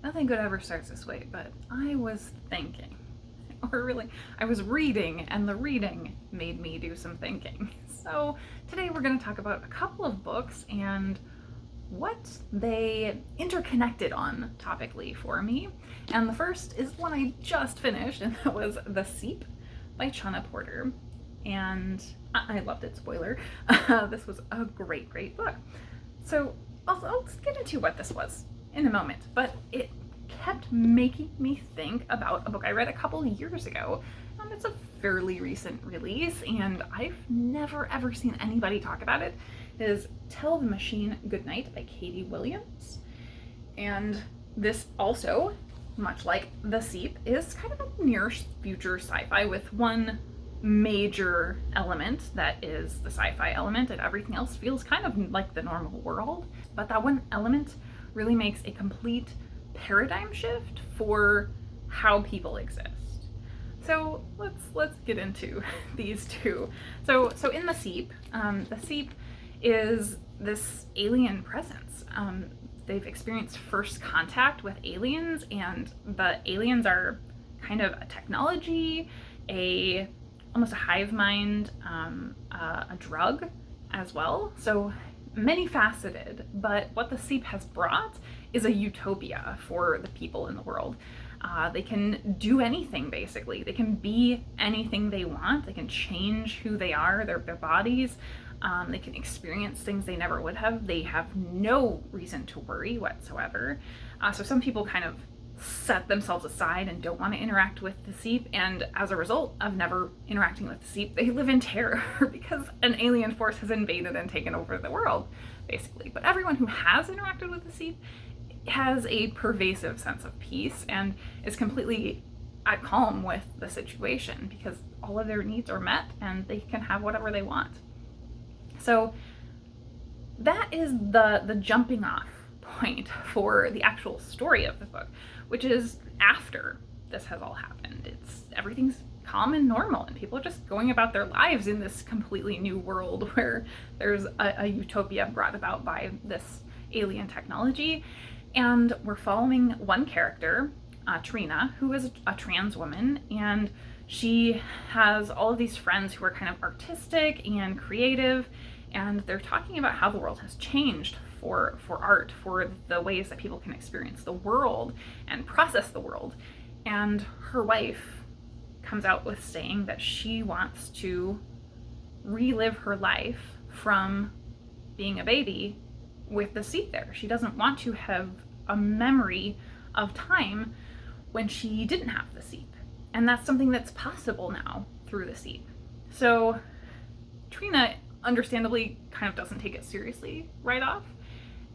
nothing good ever starts this way, but I was thinking, or really, I was reading, and the reading made me do some thinking. So today we're going to talk about a couple of books and what they interconnected on topically for me. And the first is one I just finished, and that was The Seep by Chana Porter. And I loved it, spoiler. This was a great, great book. So I'll get into what this was in a moment, but it kept making me think about a book I read a couple years ago. It's a fairly recent release, and I've never ever seen anybody talk about it. It is Tell the Machine Goodnight by Katie Williams. And this also, much like The Seep, is kind of a near future sci-fi with one major element that is the sci-fi element, and everything else feels kind of like the normal world. But that one element really makes a complete paradigm shift for how people exist. So let's get into these two. So in The Seep is this alien presence. They've experienced first contact with aliens, and the aliens are kind of a technology, almost a hive mind, a drug as well. So many faceted, but what The Seep has brought is a utopia for the people in the world. They can do anything, basically. They can be anything they want. They can change who they are, their bodies. They can experience things they never would have. They have no reason to worry whatsoever. So some people kind of set themselves aside and don't want to interact with The Seep, and as a result of never interacting with The Seep, they live in terror because an alien force has invaded and taken over the world, basically. But everyone who has interacted with The Seep has a pervasive sense of peace and is completely at calm with the situation because all of their needs are met and they can have whatever they want. So that is the jumping off point for the actual story of the book, which is after this has all happened. Everything's calm and normal, and people are just going about their lives in this completely new world where there's a utopia brought about by this alien technology. And we're following one character, Trina, who is a trans woman, and she has all of these friends who are kind of artistic and creative, and they're talking about how the world has changed for art, for the ways that people can experience the world and process the world. And her wife comes out with saying that she wants to relive her life from being a baby with the Seep there. She doesn't want to have a memory of time when she didn't have the Seep. And that's something that's possible now through the Seep. So Trina understandably kind of doesn't take it seriously right off.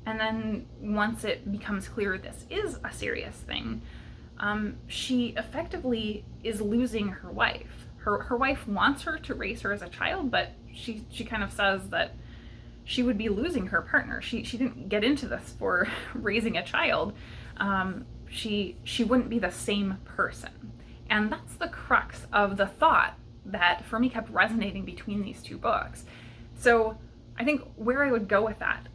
And then once it becomes clear this is a serious thing, she effectively is losing her wife. Her wife wants her to raise her as a child, but she kind of says that she would be losing her partner. She didn't get into this for raising a child. She wouldn't be the same person. And that's the crux of the thought that for me kept resonating between these two books. So I think where I would go with that,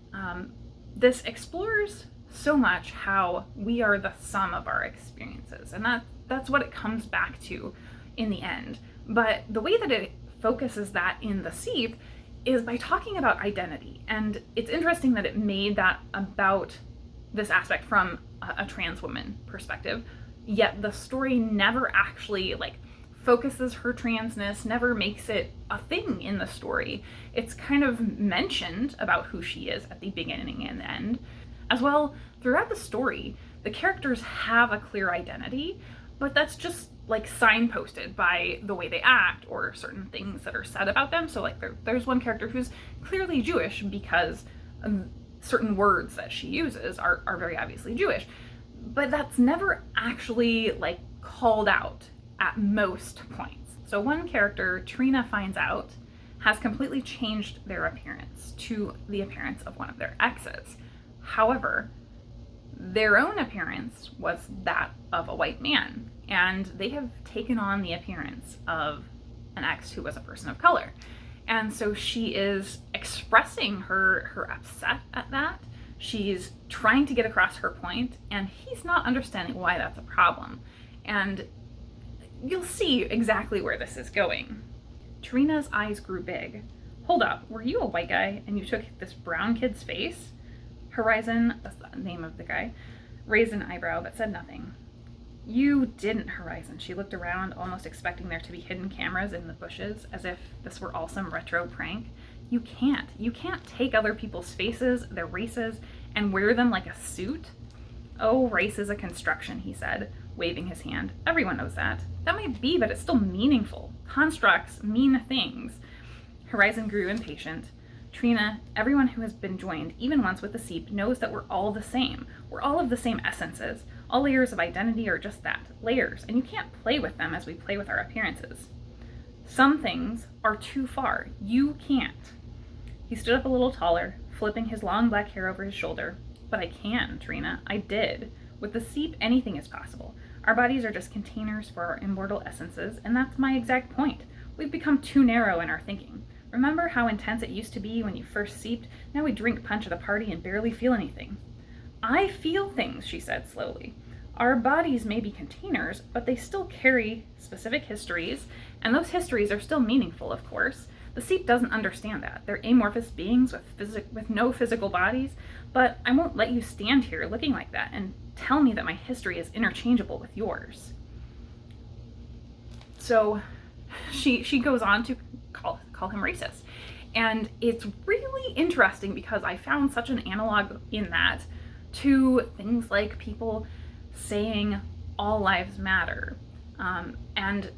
this explores so much how we are the sum of our experiences. And that's what it comes back to in the end. But the way that it focuses that in The Seep is by talking about identity. And it's interesting that it made that about this aspect from a trans woman perspective, yet the story never actually focuses her transness, never makes it a thing in the story. It's kind of mentioned about who she is at the beginning and end. As well, throughout the story, the characters have a clear identity, but that's just signposted by the way they act or certain things that are said about them. So there's one character who's clearly Jewish because certain words that she uses are very obviously Jewish, but that's never actually called out at most points. So one character, Trina finds out, has completely changed their appearance to the appearance of one of their exes. However, their own appearance was that of a white man, and they have taken on the appearance of an ex who was a person of color. And so she is expressing her upset at that. She's trying to get across her point, and he's not understanding why that's a problem. And you'll see exactly where this is going. Trina's eyes grew big. Hold up, were you a white guy and you took this brown kid's face? Horizon, that's the name of the guy, raised an eyebrow but said nothing. You didn't, Horizon. She looked around, almost expecting there to be hidden cameras in the bushes, as if this were all some retro prank. You can't. You can't take other people's faces, their races, and wear them like a suit. Oh, race is a construction, he said, waving his hand. Everyone knows that. That might be, but it's still meaningful. Constructs mean things. Horizon grew impatient. Trina, everyone who has been joined, even once with the Seep, knows that we're all the same. We're all of the same essences. All layers of identity are just that, layers, and you can't play with them as we play with our appearances. Some things are too far. You can't. He stood up a little taller, flipping his long black hair over his shoulder. But I can, Trina. I did. With the Seep, anything is possible. Our bodies are just containers for our immortal essences, and that's my exact point. We've become too narrow in our thinking. Remember how intense it used to be when you first seeped? Now we drink punch at a party and barely feel anything. I feel things, she said slowly. Our bodies may be containers, but they still carry specific histories, and those histories are still meaningful, of course. The Seep doesn't understand that. They're amorphous beings with no physical bodies, but I won't let you stand here looking like that and tell me that my history is interchangeable with yours. So she goes on to call him racist. And it's really interesting because I found such an analog in that to things like people saying all lives matter, and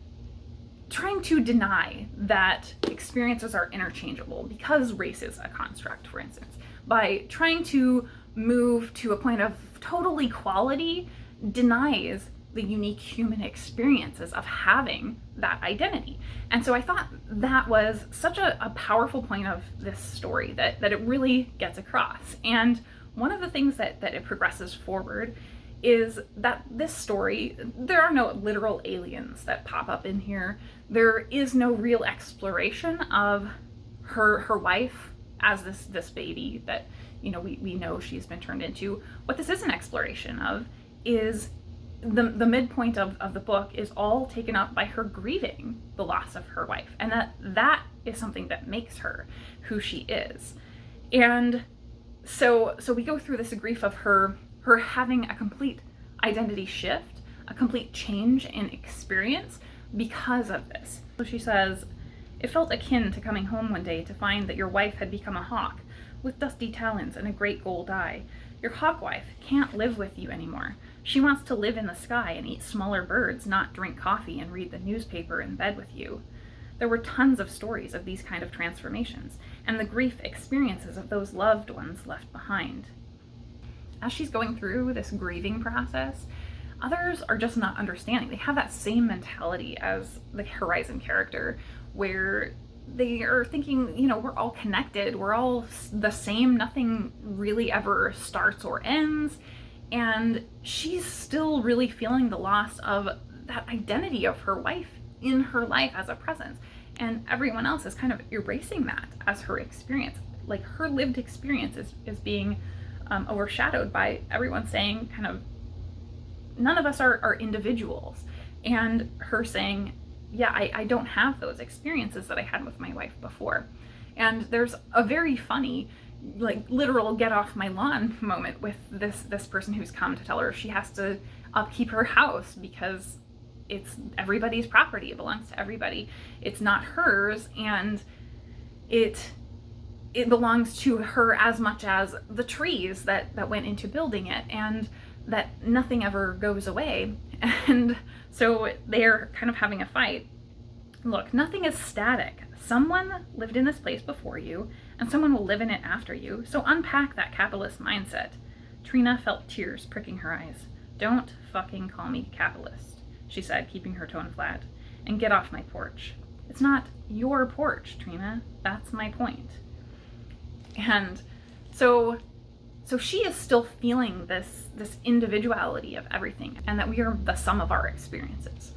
trying to deny that experiences are interchangeable because race is a construct, for instance. By trying to move to a point of total equality denies the unique human experiences of having that identity. And so I thought that was such a powerful point of this story that it really gets across. And one of the things that it progresses forward is that this story, there are no literal aliens that pop up in here. There is no real exploration of her wife as this baby that, you know, we know she's been turned into. What this is an exploration of is the midpoint of the book is all taken up by her grieving the loss of her wife, and that is something that makes her who she is. And so we go through this grief of her having a complete identity shift, a complete change in experience because of this. So she says, it felt akin to coming home one day to find that your wife had become a hawk with dusty talons and a great gold eye. Your hawk wife can't live with you anymore. She wants to live in the sky and eat smaller birds, not drink coffee and read the newspaper in bed with you. There were tons of stories of these kind of transformations, and the grief experiences of those loved ones left behind. As she's going through this grieving process, others are just not understanding. They have that same mentality as the Horizon character, where they are thinking, you know, we're all connected, we're all the same, nothing really ever starts or ends. And she's still really feeling the loss of that identity of her wife in her life as a presence. And everyone else is kind of erasing that as her experience. Like her lived experience is being overshadowed by everyone saying kind of, none of us are individuals. And her saying, yeah, I don't have those experiences that I had with my wife before. And there's a very funny, like literal get off my lawn moment with this person who's come to tell her she has to upkeep her house because it's everybody's property. It belongs to everybody. It's not hers, and it belongs to her as much as the trees that went into building it, and that nothing ever goes away. And so they're kind of having a fight. Look, nothing is static. Someone lived in this place before you, and someone will live in it after you, so unpack that capitalist mindset. Trina felt tears pricking her eyes. Don't fucking call me capitalist, she said, keeping her tone flat, and get off my porch. It's not your porch, Trina. That's my point. And so she is still feeling this individuality of everything, and that we are the sum of our experiences.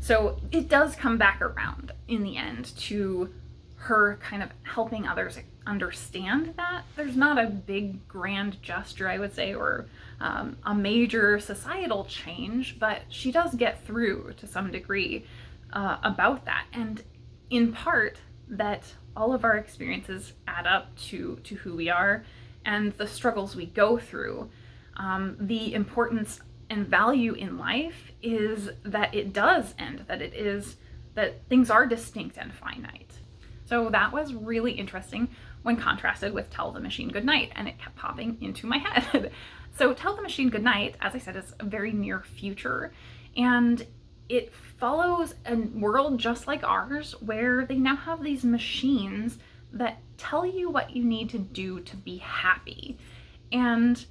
So it does come back around in the end to her kind of helping others understand that there's not a big grand gesture, I would say, or a major societal change, but she does get through to some degree about that. And in part, that all of our experiences add up to who we are and the struggles we go through. The importance and value in life is that it does end, that things are distinct and finite. So that was really interesting when contrasted with Tell the Machine Goodnight, and it kept popping into my head. So Tell the Machine Goodnight, as I said, is a very near future, and it follows a world just like ours where they now have these machines that tell you what you need to do to be happy. And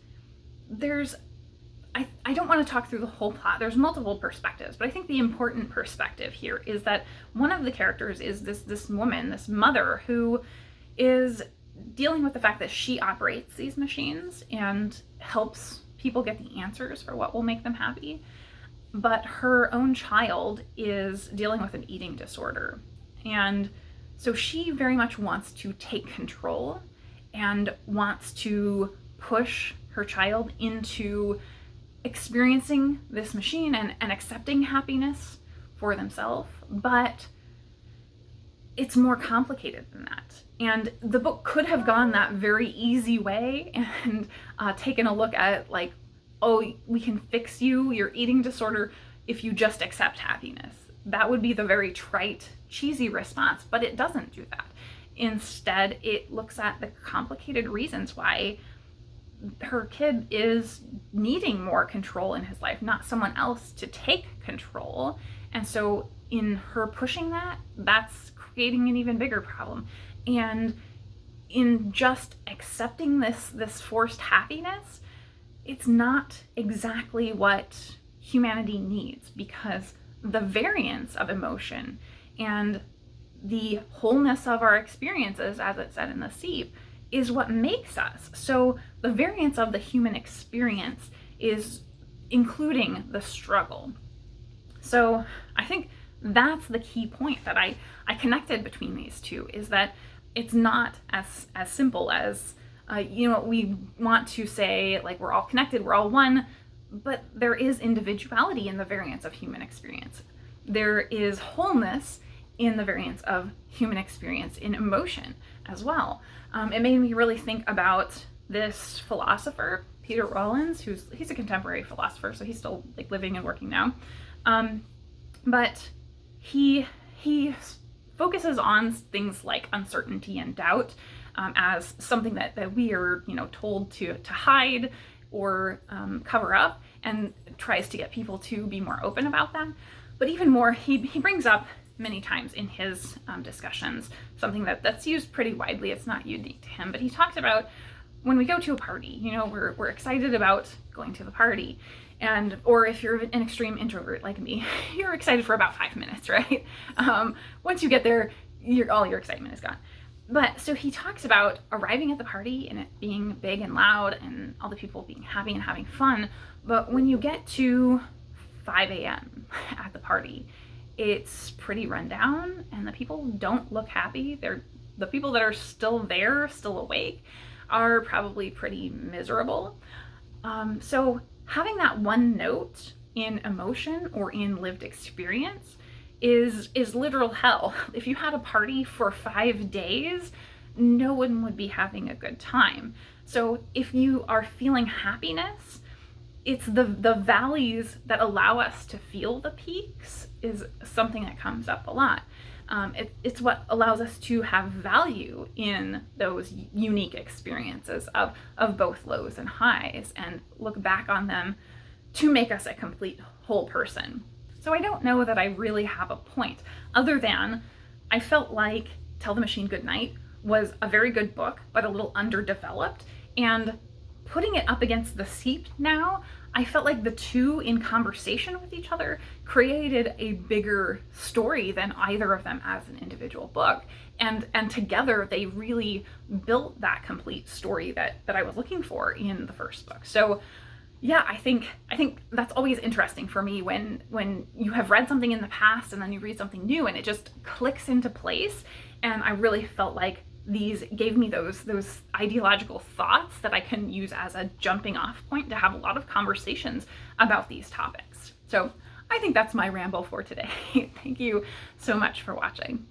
I don't want to talk through the whole plot. There's multiple perspectives, but I think the important perspective here is that one of the characters is this woman, this mother, who is dealing with the fact that she operates these machines and helps people get the answers for what will make them happy. But her own child is dealing with an eating disorder. And so she very much wants to take control and wants to push her child into experiencing this machine and accepting happiness for themselves. But it's more complicated than that. And the book could have gone that very easy way and taken a look at, like, oh, we can fix your eating disorder if you just accept happiness. That would be the very trite, cheesy response, but it doesn't do that. Instead, it looks at the complicated reasons why her kid is needing more control in his life, not someone else to take control. And so in her pushing that, that's creating an even bigger problem. And in just accepting this forced happiness, it's not exactly what humanity needs, because the variance of emotion and the wholeness of our experiences, as it said in the Seep, is what makes us. So the variance of the human experience is including the struggle. So I think that's the key point that I connected between these two, is that it's not as simple as, we want to say, like, we're all connected, we're all one, but there is individuality in the variance of human experience. There is wholeness in the variance of human experience in emotion as well. It made me really think about this philosopher, Peter Rollins, he's a contemporary philosopher, so he's still like living and working now. But he focuses on things like uncertainty and doubt as something that we are, told to hide or cover up, and tries to get people to be more open about that. But even more, he brings up many times in his discussions something that's used pretty widely. It's not unique to him, but he talks about when we go to a party, we're excited about going to the party. Or if you're an extreme introvert like me, you're excited for about 5 minutes, right? Once you get there, all your excitement is gone. But so he talks about arriving at the party and it being big and loud and all the people being happy and having fun. But when you get to 5 a.m. at the party, it's pretty run down and the people don't look happy. The people that are still there, still awake, are probably pretty miserable. So having that one note in emotion or in lived experience is literal hell. If you had a party for 5 days, no one would be having a good time. So if you are feeling happiness, it's the valleys that allow us to feel the peaks is something that comes up a lot. It's what allows us to have value in those unique experiences of both lows and highs, and look back on them to make us a complete whole person. So I don't know that I really have a point, other than I felt like Tell the Machine Goodnight was a very good book, but a little underdeveloped, and putting it up against the Seep now, I felt like the two in conversation with each other created a bigger story than either of them as an individual book. And together they really built that complete story that I was looking for in the first book. So Yeah, I think that's always interesting for me when you have read something in the past and then you read something new and it just clicks into place. And I really felt like these gave me those ideological thoughts that I can use as a jumping off point to have a lot of conversations about these topics. So I think that's my ramble for today. Thank you so much for watching.